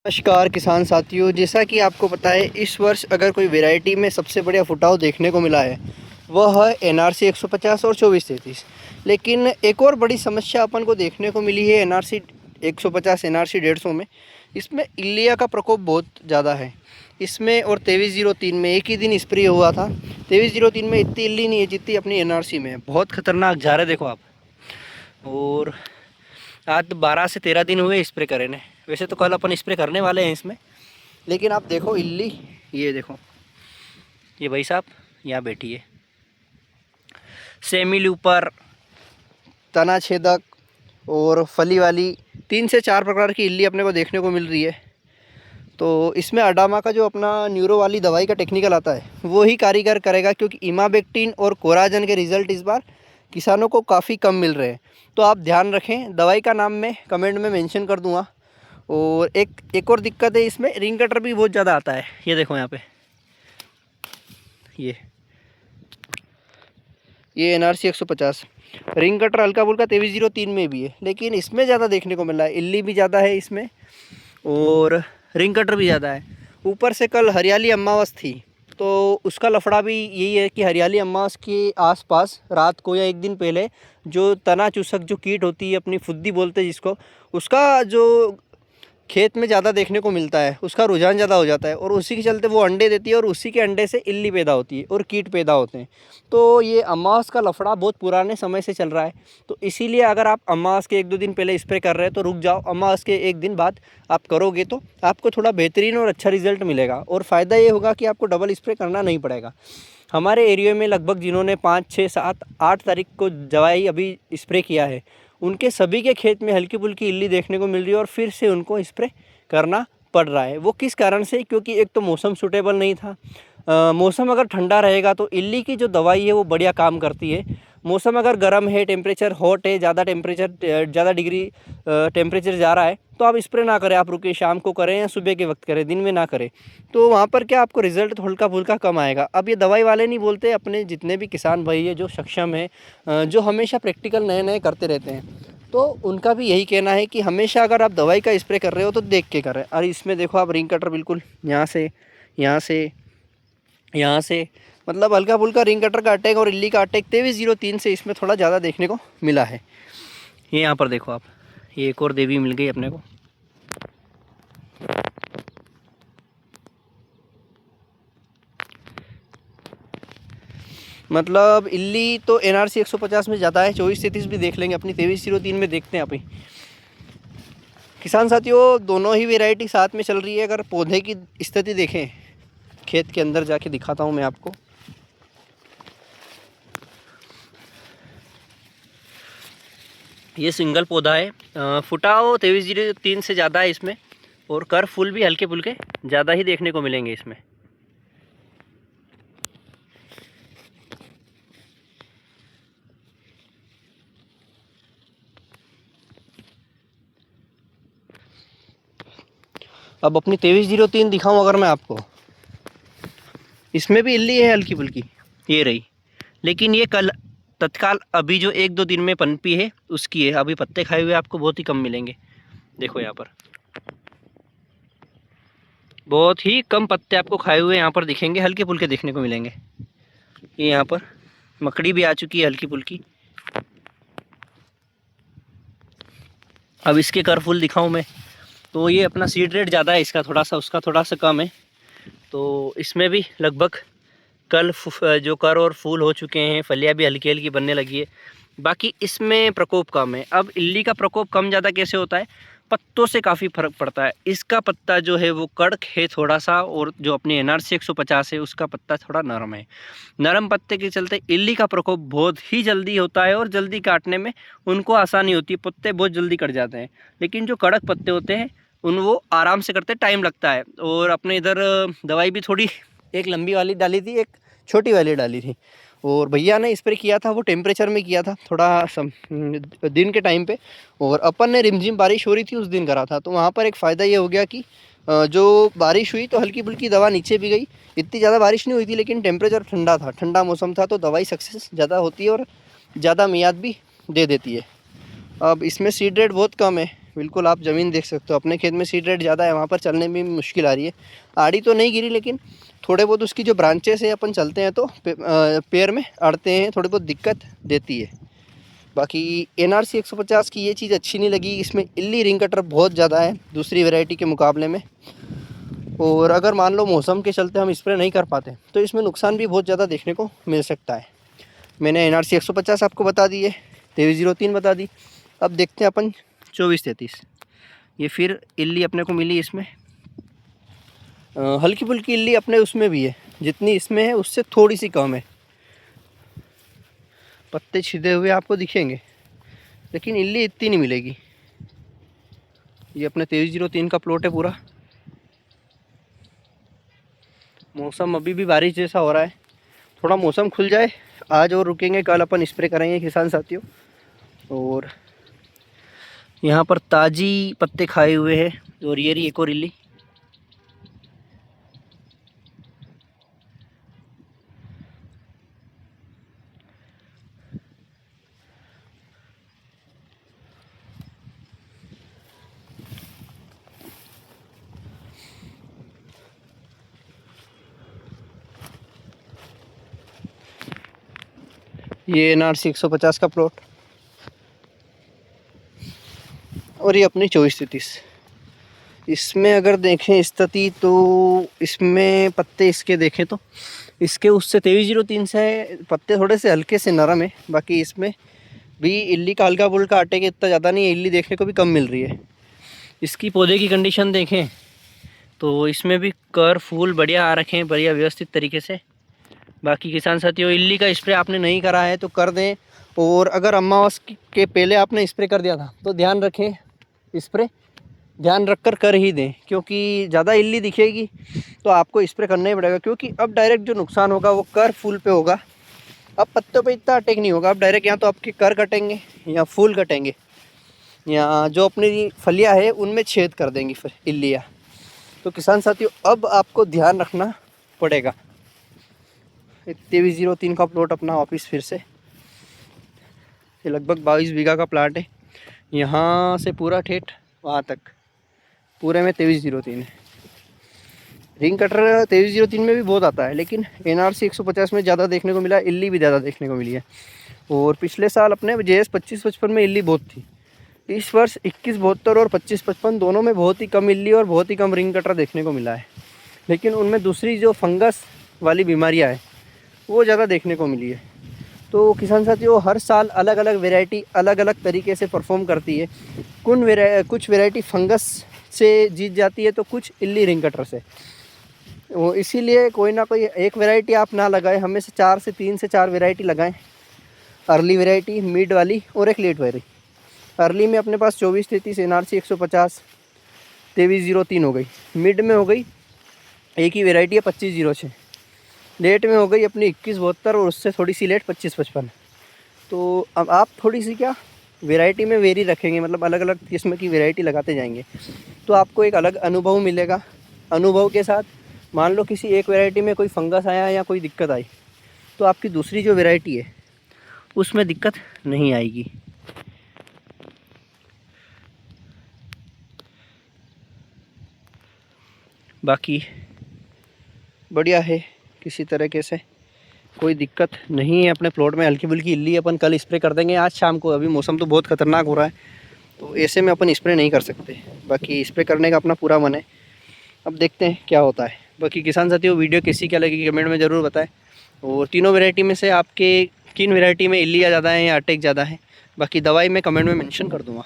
नमस्कार किसान साथियों, जैसा कि आपको पता है इस वर्ष अगर कोई वैरायटी में सबसे बढ़िया फुटाव देखने को मिला है वह है NRC 150 और 2433। लेकिन एक और बड़ी समस्या अपन को देखने को मिली है NRC 150 NRC 150 में। इसमें इल्लिया का प्रकोप बहुत ज़्यादा है इसमें। और 2303 में एक ही दिन स्प्रे हुआ था। 2303 में इतनी इल्ली नहीं है जितनी अपनी NRC में है। बहुत ख़तरनाक जा रहे देखो आप। और आज 12 से 13 दिन हुए स्प्रे करे ने। वैसे तो कल अपन स्प्रे करने वाले हैं इसमें, लेकिन आप देखो इल्ली, ये देखो, ये भाई साहब यहाँ बैठी है। सेमिल ऊपर, तना छेदक और फली वाली 3 से 4 प्रकार की इल्ली अपने को देखने को मिल रही है। तो इसमें अडामा का जो अपना न्यूरो वाली दवाई का टेक्निकल आता है वो ही कारीगर करेगा, क्योंकि इमाबेक्टिन और कोराजन के रिज़ल्ट इस बार किसानों को काफ़ी कम मिल रहे हैं। तो आप ध्यान रखें, दवाई का नाम मैं कमेंट में मेंशन कर दूंगा। और एक और दिक्कत है इसमें, रिंग कटर भी बहुत ज़्यादा आता है। ये देखो यहाँ पे, ये NRC 150 रिंग कटर हल्का फुल्का 2303 में भी है, लेकिन इसमें ज़्यादा देखने को मिल रहा है। इल्ली भी ज़्यादा है इसमें और रिंग कटर भी ज़्यादा है। ऊपर से कल हरियाली अमावस थी, तो उसका लफड़ा भी यही है कि हरियाली अमावस के आसपास रात को या एक दिन पहले जो तना चूसक जो कीट होती है, अपनी फुद्दी बोलते हैं जिसको, उसका जो खेत में ज़्यादा देखने को मिलता है, उसका रुझान ज़्यादा हो जाता है और उसी के चलते वो अंडे देती है और उसी के अंडे से इल्ली पैदा होती है और कीट पैदा होते हैं। तो ये अमावस का लफड़ा बहुत पुराने समय से चल रहा है। तो इसीलिए अगर आप अमावस के 1-2 दिन पहले स्प्रे कर रहे हैं तो रुक जाओ, अमावस के 1 दिन बाद आप करोगे तो आपको थोड़ा बेहतरीन और अच्छा रिजल्ट मिलेगा। और फ़ायदा ये होगा कि आपको डबल स्प्रे करना नहीं पड़ेगा। हमारे एरिया में लगभग जिन्होंने 5, 6, 7, 8 तारीख को दवाई अभी स्प्रे किया है, उनके सभी के खेत में हल्की फुल्की इल्ली देखने को मिल रही है और फिर से उनको स्प्रे करना पड़ रहा है। वो किस कारण से? क्योंकि एक तो मौसम सूटेबल नहीं था। मौसम अगर ठंडा रहेगा तो इल्ली की जो दवाई है वो बढ़िया काम करती है। मौसम अगर गर्म है, टेम्परेचर हॉट है, ज़्यादा डिग्री टेम्परेचर जा रहा है, तो आप स्प्रे ना करें, आप रुके, शाम को करें या सुबह के वक्त करें, दिन में ना करें। तो वहाँ पर क्या आपको रिज़ल्ट हल्का फुल्का कम आएगा। अब ये दवाई वाले नहीं बोलते, अपने जितने भी किसान भाई है जो सक्षम है, जो हमेशा प्रैक्टिकल नए नए करते रहते हैं, तो उनका भी यही कहना है कि हमेशा अगर आप दवाई का स्प्रे कर रहे हो तो देख के करें। और इसमें देखो आप, रिंग कटर बिल्कुल यहाँ से यहाँ से यहाँ से, मतलब हल्का फुल्का रिंग कटर का अटैक और इल्ली का अटैक 2303 से इसमें थोड़ा ज़्यादा देखने को मिला है। ये यहाँ पर देखो आप, ये एक और देवी मिल गई अपने को। मतलब इल्ली तो NRC 150 में ज़्यादा है। 2433 भी देख लेंगे, अपनी 2303 में देखते हैं आप ही। किसान साथियों, दोनों ही वैरायटी साथ में चल रही है। अगर पौधे की स्थिति देखें, खेत के अंदर जाके दिखाता हूँ मैं आपको। ये सिंगल पौधा है। फुटाव 2303 से ज़्यादा है इसमें, और कर फूल भी हल्के फुल्के ज़्यादा ही देखने को मिलेंगे इसमें। अब अपनी 2303 दिखाऊं अगर मैं आपको, इसमें भी इल्ली है हल्की फुल्की, ये रही। लेकिन ये कल तत्काल अभी जो 1-2 दिन में पनपी है उसकी है। अभी पत्ते खाए हुए आपको बहुत ही कम मिलेंगे। देखो यहाँ पर बहुत ही कम पत्ते आपको खाए हुए यहाँ पर दिखेंगे, हल्के फुल्के देखने को मिलेंगे। ये यहाँ पर मकड़ी भी आ चुकी है हल्की फुल्की। अब इसके कर फूल दिखाऊं मैं, तो ये अपना सीड रेट ज़्यादा है इसका थोड़ा सा, उसका थोड़ा सा कम है। तो इसमें भी लगभग कल जो कर और फूल हो चुके हैं, फलियाँ भी हल्की हल्की बनने लगी है। बाकी इसमें प्रकोप कम है। अब इल्ली का प्रकोप कम ज़्यादा कैसे होता है? पत्तों से काफ़ी फर्क पड़ता है। इसका पत्ता जो है वो कड़क है थोड़ा सा, और जो अपनी NRC 150 है उसका पत्ता थोड़ा नरम है। नरम पत्ते के चलते इल्ली का प्रकोप बहुत ही जल्दी होता है और जल्दी काटने में उनको आसानी होती है, पत्ते बहुत जल्दी कट जाते हैं। लेकिन जो कड़क पत्ते होते हैं उन वो आराम से करते, टाइम लगता है। और अपने इधर दवाई भी थोड़ी, एक लंबी वाली डाली थी, एक छोटी वाली डाली थी। और भैया ने स्प्रे किया था वो टेम्परेचर में किया था, थोड़ा दिन के टाइम पे। और अपन ने रिमझिम बारिश हो रही थी उस दिन करा था। तो वहाँ पर एक फ़ायदा ये हो गया कि जो बारिश हुई तो हल्की फुल्की दवा नीचे भी गई। इतनी ज़्यादा बारिश नहीं हुई थी, लेकिन टेम्परेचर ठंडा था, ठंडा मौसम था, तो दवाई सक्सेस ज़्यादा होती है और ज़्यादा मियाद भी दे देती है। अब इसमें सीड रेट बहुत कम है। बिल्कुल आप ज़मीन देख सकते हो, अपने खेत में सीड रेट ज़्यादा है, वहाँ पर चलने में भी मुश्किल आ रही है। आड़ी तो नहीं गिरी, लेकिन थोड़े बहुत उसकी जो ब्रांचेस है अपन चलते हैं तो पैर में अड़ते हैं, थोड़ी बहुत दिक्कत देती है। बाकी NRC 150 की ये चीज़ अच्छी नहीं लगी, इसमें इल्ली रिंग कटर बहुत ज़्यादा है दूसरी वैरायटी के मुकाबले में। और अगर मान लो मौसम के चलते हम स्प्रे नहीं कर पाते तो इसमें नुकसान भी बहुत ज़्यादा देखने को मिल सकता है। मैंने NRC 150 आपको बता दी है, 2303 बता दी। अब देखते हैं अपन 2433। ये फिर इल्ली अपने को मिली इसमें, हल्की फुल्की इल्ली अपने उसमें भी है, जितनी इसमें है उससे थोड़ी सी कम है। पत्ते छिदे हुए आपको दिखेंगे, लेकिन इल्ली इतनी नहीं मिलेगी। ये अपने 2303 का प्लॉट है पूरा। मौसम अभी भी बारिश जैसा हो रहा है, थोड़ा मौसम खुल जाए आज और रुकेंगे, कल अपन स्प्रे करेंगे किसान साथियों। और यहाँ पर ताज़ी पत्ते खाए हुए हैं, और ये रही एक और इल्ली। ये NRC 150 का प्लॉट, और ये अपनी 2433। इसमें अगर देखें स्थिति तो इसमें पत्ते इसके देखें तो इसके उससे 2303 से पत्ते थोड़े से हल्के से नरम है। बाकी इसमें भी इल्ली का हल्का फुल्का आटे के इतना ज़्यादा नहीं है, इल्ली देखने को भी कम मिल रही है। इसकी पौधे की कंडीशन देखें तो इसमें भी कर फूल बढ़िया आ रखे हैं, बढ़िया व्यवस्थित तरीके से। बाकी किसान साथियों, इल्ली का स्प्रे आपने नहीं करा है तो कर दें, और अगर अमावस के पहले आपने स्प्रे कर दिया था तो ध्यान रखें, स्प्रे ध्यान रख कर ही दें, क्योंकि ज़्यादा इल्ली दिखेगी तो आपको स्प्रे करना ही पड़ेगा। क्योंकि अब डायरेक्ट जो नुकसान होगा वो कर फूल पे होगा, अब पत्तों पे इतना अटैक नहीं होगा। अब डायरेक्ट या तो आपके कर कटेंगे या फूल कटेंगे, या जो अपनी फलियाँ है उनमें छेद कर देंगी फिर इल्लियाँ। तो किसान साथियों, अब आपको ध्यान रखना पड़ेगा। 2303 का प्लॉट अपना वापस फिर से, ये लगभग 22 बीघा का प्लाट है, यहाँ से पूरा ठेठ वहाँ तक पूरे में 2303 है। रिंग कटर 2303 में भी बहुत आता है, लेकिन NRC 150 में ज़्यादा देखने को मिला, इल्ली भी ज़्यादा देखने को मिली है। और पिछले साल अपने JS 2555 में इल्ली बहुत थी। इस वर्ष 2172 और 2555 दोनों में बहुत ही कम इल्ली और बहुत ही कम रिंग कटर देखने को मिला है। लेकिन उनमें दूसरी जो फंगस वाली बीमारियाँ हैं वो ज़्यादा देखने को मिली है। तो किसान साथियों, हर साल अलग अलग वेराइटी अलग अलग तरीके से परफॉर्म करती है। कुछ वेराइटी फंगस से जीत जाती है तो कुछ इल्ली रिंग कटर से। वो इसीलिए कोई ना कोई एक वैरायटी आप ना लगाएं, हमेशा 3 से 4 वैरायटी लगाएं। अर्ली वैरायटी, मिड वाली और एक लेट वैरायटी। अर्ली में अपने पास 2433, NRC 150, 2303 हो गई। मिड में हो गई एक ही वैरायटी है 2506। लेट में हो गई अपनी 2172 और उससे थोड़ी सी लेट 2555। तो अब आप थोड़ी सी क्या वैरायटी में वेरी रखेंगे, मतलब अलग अलग किस्म की वैरायटी लगाते जाएंगे तो आपको एक अलग अनुभव मिलेगा। अनुभव के साथ मान लो किसी एक वैरायटी में कोई फंगस आया या कोई दिक्कत आई तो आपकी दूसरी जो वैरायटी है उसमें दिक्कत नहीं आएगी। बाकी बढ़िया है, किसी तरीके से कोई दिक्कत नहीं है अपने प्लॉट में। हल्की फुल्की इल्ली अपन कल स्प्रे कर देंगे आज शाम को, अभी मौसम तो बहुत ख़तरनाक हो रहा है तो ऐसे में अपन स्प्रे नहीं कर सकते। बाकी स्प्रे करने का अपना पूरा मन है, अब देखते हैं क्या होता है। बाकी किसान साथियों, वीडियो किसी क्या लगी कमेंट में ज़रूर बताएं, और तीनों वैरायटी में से आपके किन वैरायटी में इल्लियाँ ज़्यादा हैं या अटैक ज़्यादा है, बाकी दवाई मैं कमेंट में मेंशन कर दूँगा।